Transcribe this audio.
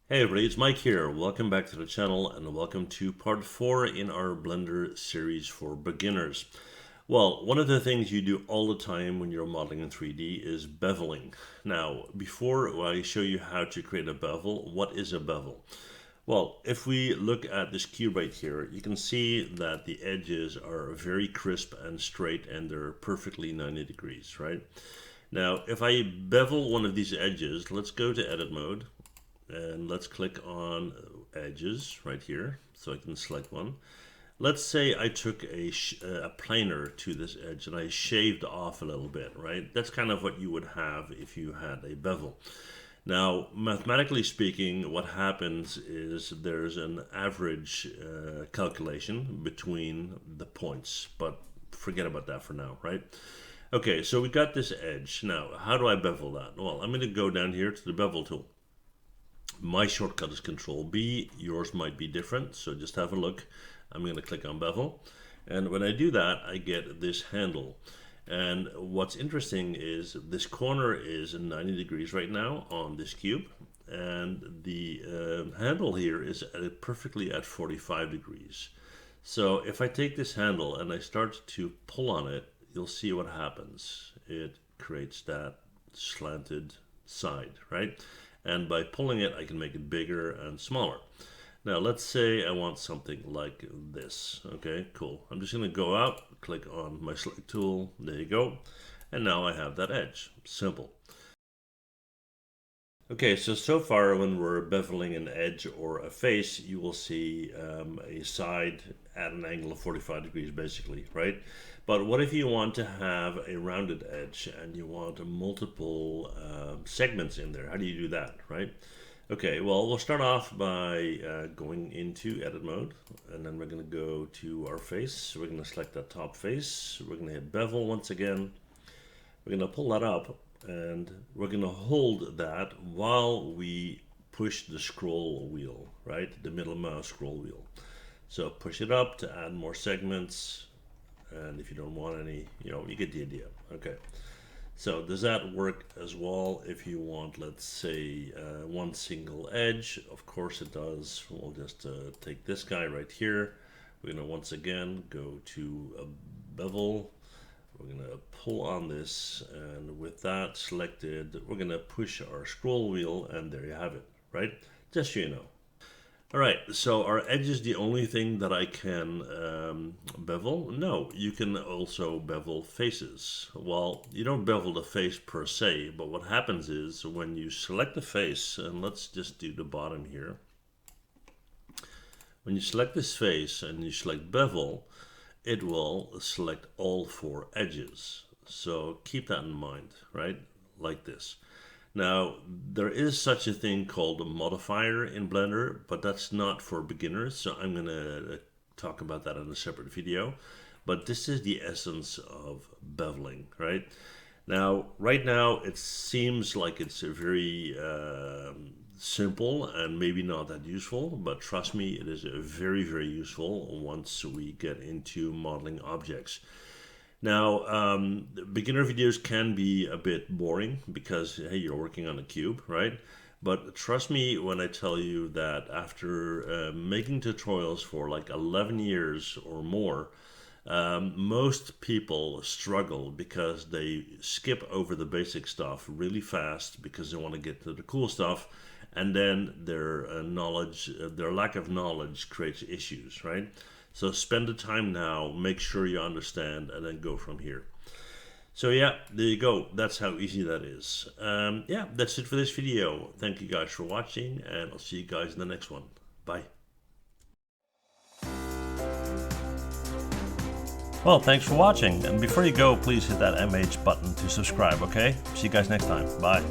Hey everybody, it's Mike here. Welcome back to the channel and welcome to part 4 in our Blender series for beginners. Well, one of the things you do all the time when you're modeling in 3D is beveling. Now, before I show you how to create a bevel, what is a bevel? Well, if we look at this cube right here, you can see that the edges are very crisp and straight and they're perfectly 90 degrees, right? Now, if I bevel one of these edges, let's go to edit mode. And let's click on edges right here so I can select one. Let's say I took a planer to this edge and I shaved off a little bit, right? That's kind of what you would have if you had a bevel. Now, mathematically speaking, what happens is there's an average calculation between the points, but forget about that for now, right? Okay, so we got this edge. Now, how do I bevel that? Well, I'm going to go down here to the bevel tool. My shortcut is Control B. Yours might be different, so just have a look. I'm going to click on bevel, and when I do that, I get this handle. And what's interesting is this corner is 90 degrees right now on this cube, and the handle here is perfectly at 45 degrees. So if I take this handle and I start to pull on it, you'll see what happens. It creates that slanted side, right? And by pulling it, I can make it bigger and smaller. Now, let's say I want something like this. Okay, cool. I'm just going to go out, click on my select tool. There you go. And now I have that edge. Simple. Okay, so far when we're beveling an edge or a face, you will see a side at an angle of 45 degrees basically, right? But what if you want to have a rounded edge and you want multiple segments in there? How do you do that, right? Okay, well, we'll start off by going into edit mode, and then we're going to go to our face. We're going to select that top face. We're going to hit bevel once again. We're going to pull that up, and we're going to hold that while we push the scroll wheel, right? The middle mouse scroll wheel. So push it up to add more segments, and if you don't want any, you get the idea. Okay. So does that work as well if you want, let's say, one single edge? Of course it does. We'll just take this guy right here. We're going to once again go to a bevel. We're going to pull on this, and with that selected, we're going to push our scroll wheel, and there you have it, right? Just so you know. All right, so our edge is the only thing that I can bevel? No, you can also bevel faces. Well, you don't bevel the face per se, but what happens is when you select the face, and let's just do the bottom here. When you select this face and you select bevel, it will select all 4 edges. So keep that in mind, right? Like this. Now, there is such a thing called a modifier in Blender, but that's not for beginners, so I'm going to talk about that in a separate video. But this is the essence of beveling, right? Now, right now, it seems like it's a very simple and maybe not that useful, but trust me, it is very, very useful once we get into modeling objects. Now, beginner videos can be a bit boring because, hey, you're working on a cube, right? But trust me when I tell you that after making tutorials for like 11 years or more, most people struggle because they skip over the basic stuff really fast because they want to get to the cool stuff, and then their their lack of knowledge creates issues, right? So spend the time now, make sure you understand, and then go from here. So yeah, there you go. That's how easy that is. Yeah, that's it for this video. Thank you guys for watching, and I'll see you guys in the next one. Bye. Well, thanks for watching. And before you go, please hit that MH button to subscribe, okay? See you guys next time. Bye.